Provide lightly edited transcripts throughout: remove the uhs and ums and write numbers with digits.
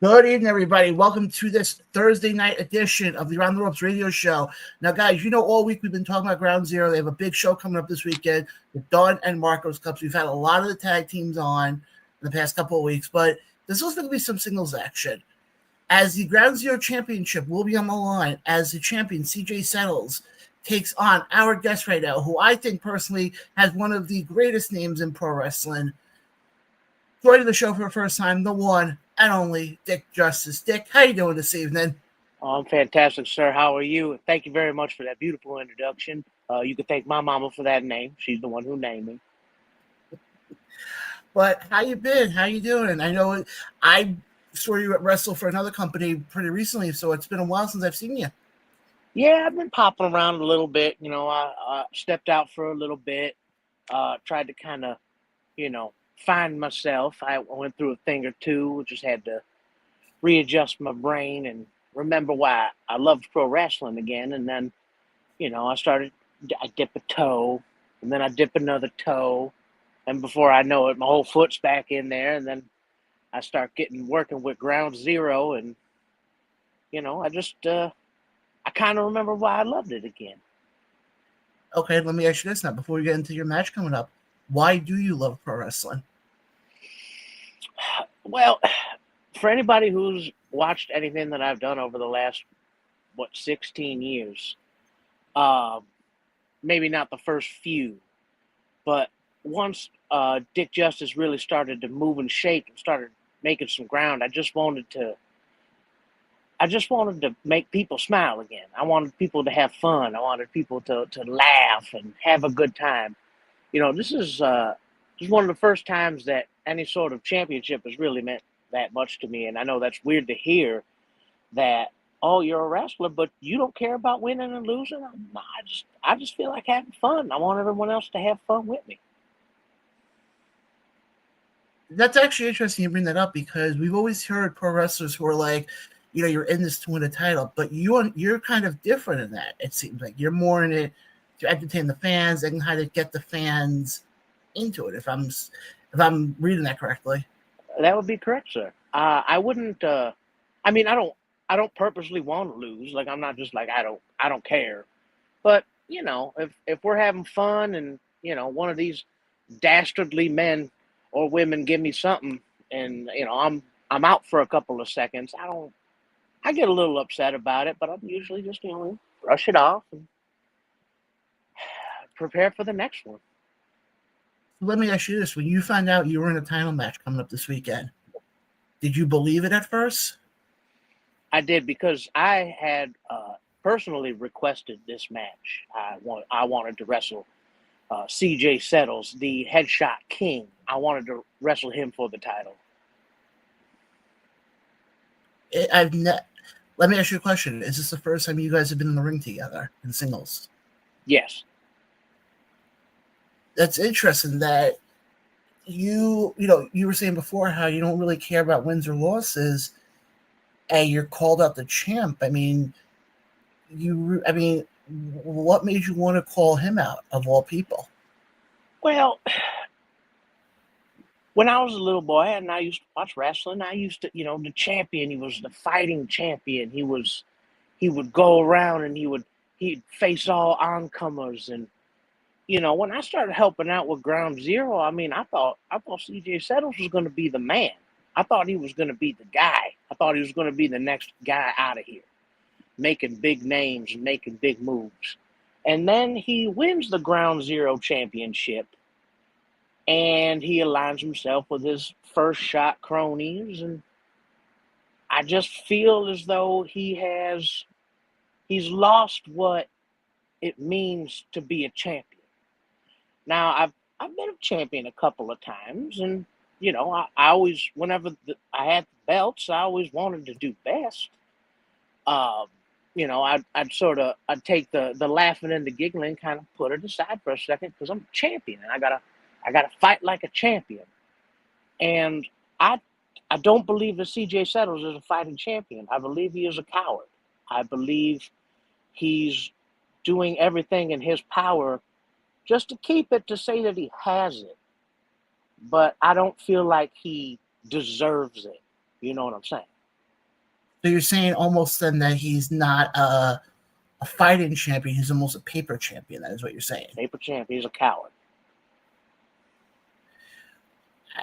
Good evening, everybody. Welcome to this Thursday night edition of the Around the Ropes radio show. Now, guys, all week we've been talking about Ground Zero. They have a big show coming up this weekend with Dawn and Marcos Cups. We've had a lot of the tag teams on in the past couple of weeks, but there's also going to be some singles action. As the Ground Zero Championship will be on the line as the champion, CJ Settles, takes on our guest right now, who I think personally has one of the greatest names in pro wrestling. Joining the show for the first time, the one and only Dick Justice. Dick, how you doing this evening? Oh, I'm fantastic, sir. How are you? Thank you very much for that beautiful introduction. You can thank my mama for that name. She's the one who named me. But how you been? How you doing? I know I saw you at Wrestle for another company pretty recently, so it's been a while since I've seen you. Yeah, I've been popping around a little bit. I stepped out for a little bit, tried to kind of, find myself. I went through a thing or two, just had to readjust my brain and remember why I loved pro wrestling again. And then, I dip a toe, and then I dip another toe. And before I know it, my whole foot's back in there. And then I start working with Ground Zero. And, I kind of remember why I loved it again. Okay, let me ask you this now before we get into your match coming up. Why do you love pro wrestling? Well, for anybody who's watched anything that I've done over the last, 16 years, uh, maybe not the first few, but once Dick Justice really started to move and shake and started making some ground, I just wanted to make people smile again. I wanted people to have fun. I wanted people to laugh and have a good time. This is one of the first times that any sort of championship has really meant that much to me. And I know that's weird to hear that, oh, you're a wrestler, but you don't care about winning and losing. Nah, I just feel like having fun. I want everyone else to have fun with me. That's actually interesting you bring that up because we've always heard pro wrestlers who are like, you're in this to win a title, but you're kind of different in that. It seems like you're more in it to entertain the fans and how to get the fans into it. If I'm reading that correctly. That would be correct, sir. I wouldn't. I mean, I don't purposely want to lose. Like, I'm not just like I don't care. But if we're having fun and one of these dastardly men or women give me something, and I'm out for a couple of seconds, I get a little upset about it, but I'm usually just brush it off and prepare for the next one. So let me ask you this: when you found out you were in a title match coming up this weekend, did you believe it at first? I did because I had personally requested this match. I wanted to wrestle CJ Settles, the Headshot King. I wanted to wrestle him for the title. I've ne- Let me ask you a question: is this the first time you guys have been in the ring together in singles? Yes. That's interesting. That you were saying before how you don't really care about wins or losses, and you're called out the champ. What made you want to call him out of all people? Well, when I was a little boy and I used to watch wrestling, I used to, the champion, he was the fighting champion. He would go around and he'd face all oncomers. And when I started helping out with Ground Zero, I mean, I thought CJ Settles was going to be the man. I thought he was going to be the guy. I thought he was going to be the next guy out of here, making big names and making big moves. And then he wins the Ground Zero championship, and he aligns himself with his first shot cronies. And I just feel as though he's lost what it means to be a champion. Now, I've been a champion a couple of times, and I always, whenever I had the belts, I always wanted to do best. Um, I'd take the laughing and the giggling, kind of put it aside for a second because I'm a champion and I gotta fight like a champion. And I I don't believe that CJ Settles is a fighting champion. I believe he is a coward. I believe he's doing everything in his power just to keep it to say that he has it. But I don't feel like he deserves it. You know what I'm saying? So you're saying almost then that he's not a fighting champion; he's almost a paper champion. That is what you're saying. Paper champ. He's a coward.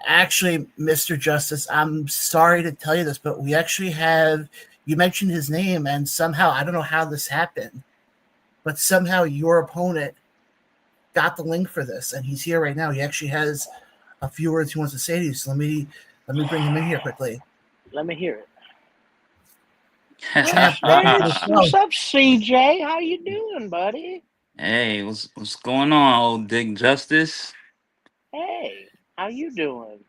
Actually, Mr. Justice, I'm sorry to tell you this, but we actually have. You mentioned his name, and somehow I don't know how this happened, but somehow your opponent got the link for this, and he's here right now. He actually has a few words he wants to say to you. So let me bring him in here quickly. Let me hear it. Champ, What's up, CJ? How you doing, buddy? Hey, what's going on, old Dick Justice? Hey, how you doing?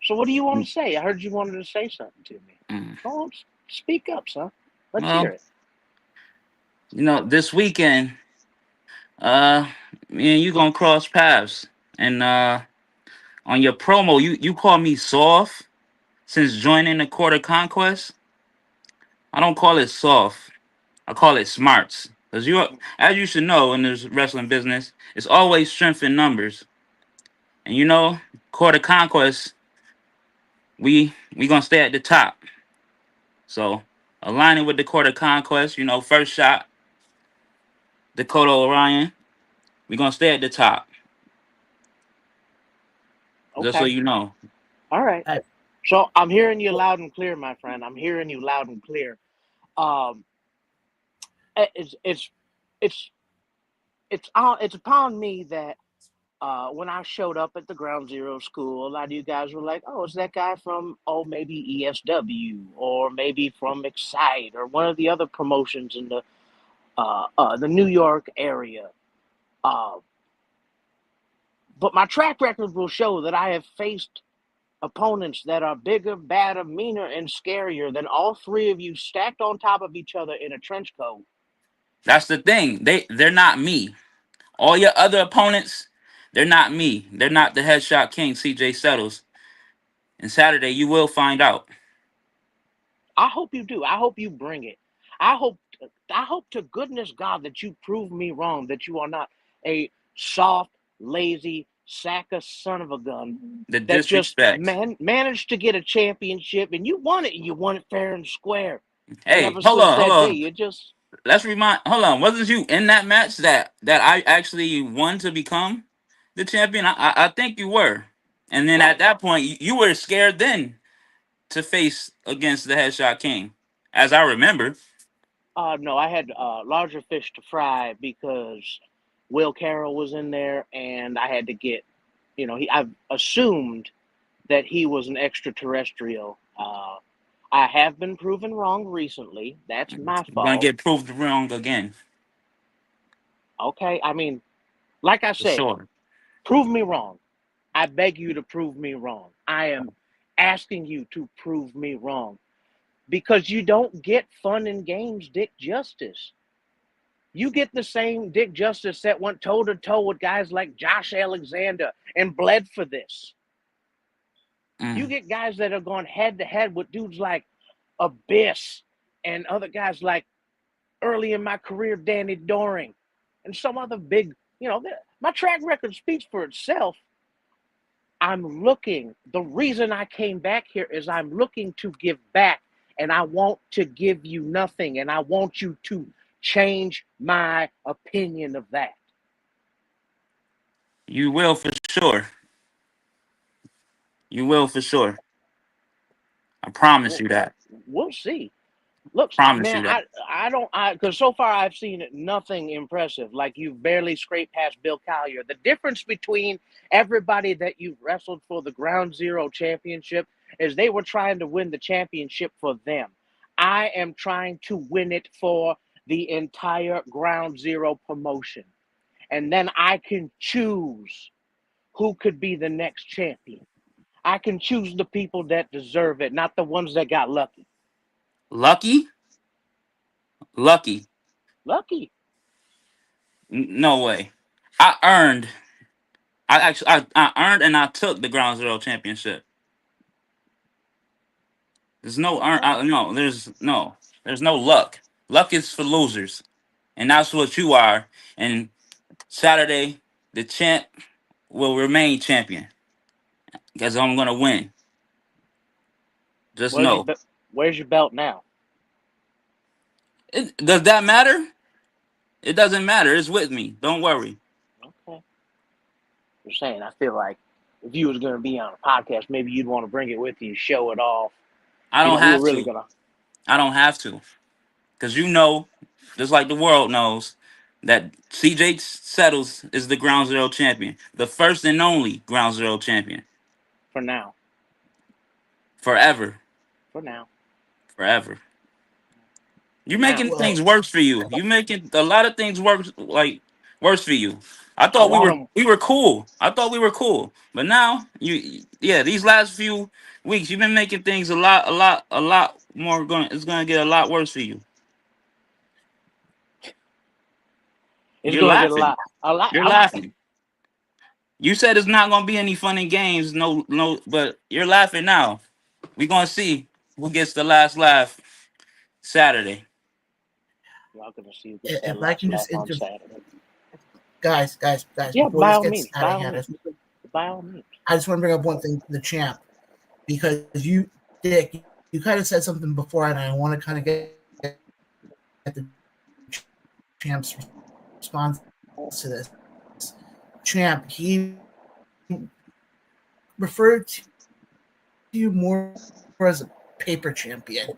So what do you want to say? I heard you wanted to say something to me. Go on, speak up, son. Let's hear it. You know, this weekend, me and you gonna cross paths. And on your promo, you call me soft since joining the Court of Conquest. I don't call it soft. I call it smarts. Because as you should know in this wrestling business, it's always strength in numbers. And you know, Court of Conquest, we gonna stay at the top. So aligning with the Court of Conquest, you know, first shot, Dakota Orion, we're gonna stay at the top. Okay. Just so you know. All right. So I'm hearing you loud and clear, my friend. I'm hearing you loud and clear. It's upon me that when I showed up at the Ground Zero school, a lot of you guys were like, "Oh, it's that guy from maybe ESW or maybe from Excite or one of the other promotions in the New York area." But my track record will show that I have faced opponents that are bigger, badder, meaner, and scarier than all three of you stacked on top of each other in a trench coat. That's the thing. They're not me. All your other opponents, they're not me. They're not the Headshot King, CJ Settles. And Saturday, you will find out. I hope you do. I hope you bring it. I hope to goodness God that you prove me wrong, that you are not a soft, lazy sack of son of a gun The that just disrespect. managed to get a championship, and you won it, and you won it fair and square. Hey, and ever hold since on, that hold day, on. you just Let's remind. Hold on. Wasn't you in that match that I actually won to become the champion? I think you were. And then right. at that point, you were scared then to face against the Headshot King, as I remember. No, I had larger fish to fry because Will Carroll was in there, and I had to get, I assumed that he was an extraterrestrial. I have been proven wrong recently. That's my You're gonna fault. get proved wrong again. Okay, I mean, like I For said, sure. prove me wrong. I beg you to prove me wrong. I am asking you to prove me wrong because you don't get fun and games, Dick Justice. You get the same Dick Justice that went toe to toe with guys like Josh Alexander and bled for this. You get guys that are going head to head with dudes like Abyss and other guys like early in my career, Danny Doring, and some other big, my track record speaks for itself. The reason I came back here is I'm looking to give back, and I want to give you nothing, and I want you to change my opinion of that. You will for sure. You will for sure. I promise you that. We'll see. Look, Promise you man, that. because so far I've seen nothing impressive. Like you've barely scraped past Bill Collier. The difference between everybody that you've wrestled for the Ground Zero championship is they were trying to win the championship for them. I am trying to win it for the entire Ground Zero promotion. And then I can choose who could be the next champion. I can choose the people that deserve it, not the ones that got lucky. Lucky? Lucky. Lucky. No way. I earned. I earned and I took the Ground Zero championship. There's no earn. No, there's no luck. Luck is for losers, and that's what you are. And Saturday, the champ will remain champion because I'm gonna win. Just know. Where's your belt now? Does that matter? It doesn't matter. It's with me. Don't worry. Okay. You're saying I feel like if you was gonna be on a podcast, maybe you'd want to bring it with you, show it off. I You don't know, we were have really to. gonna. I don't have to. Because just like the world knows, that CJ Settles is the Ground Zero champion. The first and only Ground Zero champion. For now. Forever. For now. Forever. You're Now. making things worse for you. You're making a lot of things worse for you. I I thought we want were them. we were cool. I thought we were cool. But now these last few weeks you've been making things a lot more it's gonna get a lot worse for you. It's You're gonna get laughing. a lot. You're laughing. You said it's not gonna be any fun and games, no, but you're laughing now. We're gonna see who gets the last laugh Saturday. Y'all gonna see who gets that If I last can laugh just on Saturday. guys, Yeah, before this gets out of hand, By all means. I just want to bring up one thing to the champ, because Dick, you kind of said something before, and I want to kind of get the champ's response to this. Champ, he referred to you more as a paper champion.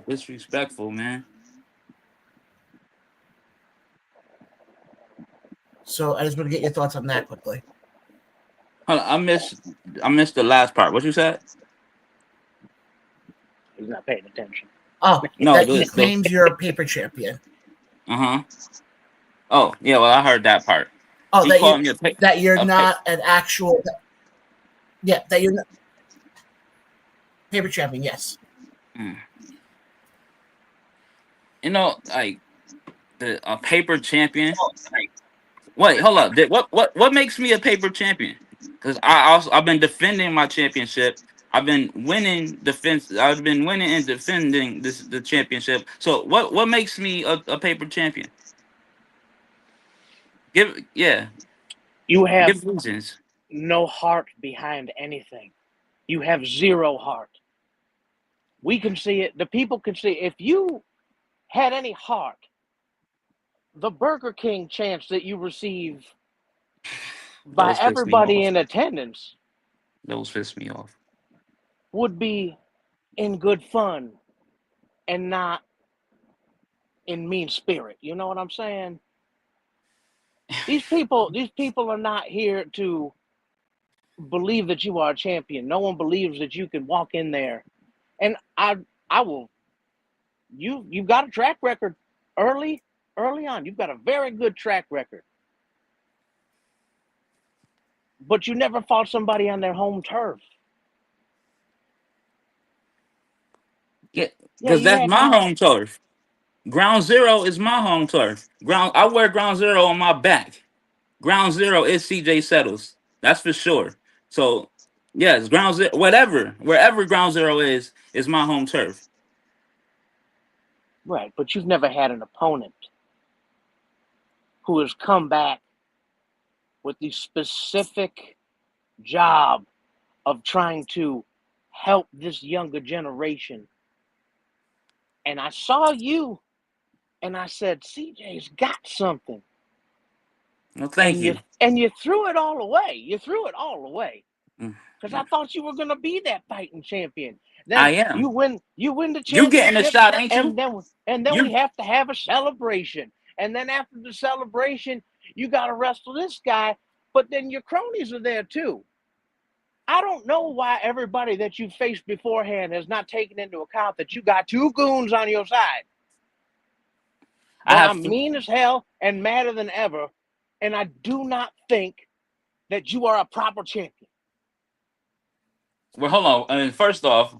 Disrespectful, man. So I just want to get your thoughts on that quickly. Hold on, I missed the last part. What you said? He's not paying attention. Oh, No, that he claims you're a paper champion. Uh-huh. Oh, yeah, well, I heard that part. Oh, He that you're not an actual. Yeah, that you're not paper champion. Yes. You know, like a paper champion. Wait, hold up. What makes me a paper champion? Because I've been defending my championship. I've been winning and defending the championship. So what makes me a paper champion? You have Give reasons. no heart behind anything. You have zero heart. We can see it. The people can see it. If you had any heart, the Burger King chance that you receive by everybody in attendance, those piss me off, would be in good fun and not in mean spirit. You know what I'm saying? These people are not here to believe that you are a champion. No one believes that you can walk in there. And I will. You've got a track record early on. You've got a very good track record. But you never fought somebody on their home turf. Yeah, because that's my home turf. Ground Zero is my home turf. I wear Ground Zero on my back. Ground Zero is CJ Settles. That's for sure. So, yes, Ground Zero, wherever Ground Zero is my home turf. Right, but you've never had an opponent who has come back with the specific job of trying to help this younger generation. And I saw you, and I said, CJ's got something. Well, thank you. And you threw it all away. Because I thought you were going to be that fighting champion. Then I am. You win the championship. You getting a shot, ain't you? And then we have to have a celebration. And then after the celebration, you got to wrestle this guy. But then your cronies are there too. I don't know why everybody that you faced beforehand has not taken into account that you got two goons on your side. I'm mean as hell and madder than ever. And I do not think that you are a proper champion. Well, hold on. I mean, first off,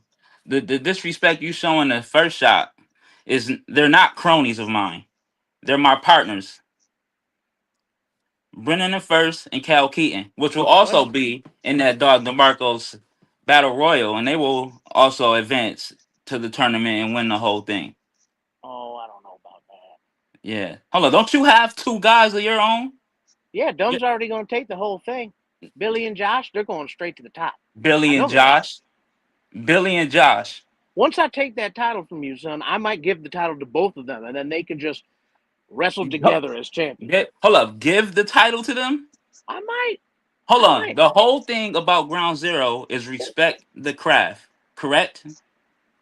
the disrespect you showing the first shot they're not cronies of mine. They're my partners. Brennan the First and Cal Keaton, which will also be in that Dog DeMarco's Battle Royal, and they will also advance to the tournament and win the whole thing. Oh, I don't know about that. Yeah. Hold on. Don't you have two guys of your own? Yeah, Dumb's already going to take the whole thing. Billy and Josh, they're going straight to the top. Billy and Josh. once I take that title from you, son, I might give the title to both of them, and then they can just wrestle together as champions. Hold up. Give the title to them? I might. Hold I on. might. The whole thing about Ground Zero is respect the craft, correct?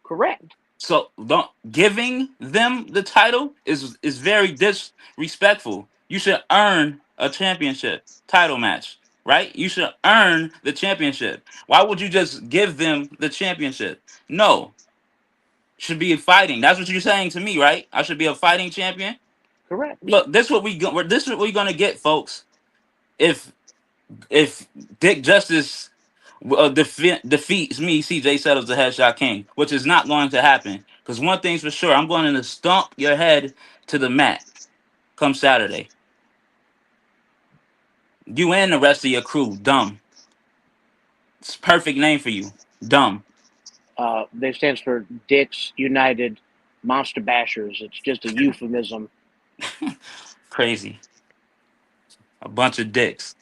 Correct. So don't giving them the title is very disrespectful. You should earn a championship title match, right? You should earn the championship. Why would you just give them the championship? No. Should be fighting. That's what you're saying to me, right? I should be a fighting champion. Correct. Look, this is what we're gonna get, folks. If Dick Justice defeats me, CJ settles the Headshot King, which is not going to happen. Because one thing's for sure, I'm going to stomp your head to the mat come Saturday. You and the rest of your crew, dumb. It's a perfect name for you, dumb. That stands for Dicks United Monster Bashers. It's just a euphemism. Crazy. A bunch of dicks.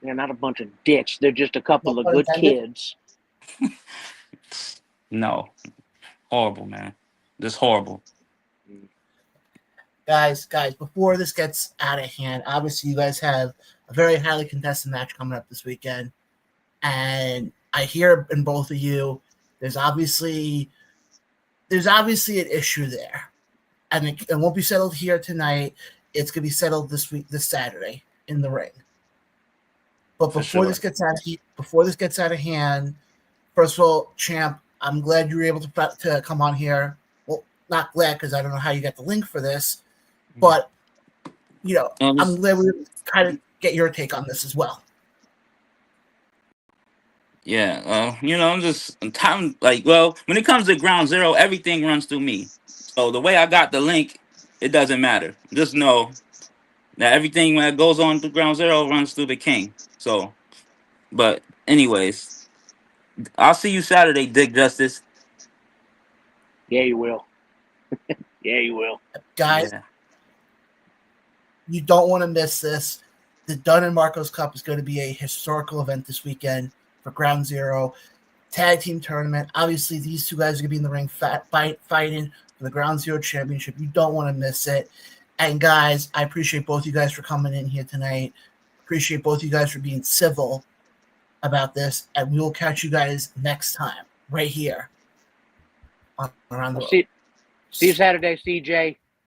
They're not a bunch of dicks. They're just a couple No of pun good intended. kids. No. Horrible, man. Just horrible. Guys, before this gets out of hand, obviously you guys have a very highly contested match coming up this weekend. And I hear in both of you, there's obviously an issue there. And it won't be settled here tonight. It's going to be settled this Saturday in the ring. But before this gets out of hand, first of all, Champ, I'm glad you were able to come on here. Well, not glad because I don't know how you got the link for this, but I'm glad we were kind of get your take on this as well. Yeah, I'm just time when it comes to Ground Zero, everything runs through me. So the way I got the link, it doesn't matter. Just know that everything that goes on through Ground Zero runs through the King. So, but anyways, I'll see you Saturday, Dick Justice. Yeah, you will. Yeah, you will. Guys, You don't want to miss this. The Dunn and Marcos Cup is going to be a historical event this weekend for Ground Zero tag team tournament. Obviously, these two guys are going to be in the ring fighting for the Ground Zero championship. You don't want to miss it. And guys, I appreciate both you guys for coming in here tonight. Appreciate both you guys for being civil about this. And we will catch you guys next time right here on Around the Rope. See you Saturday, CJ.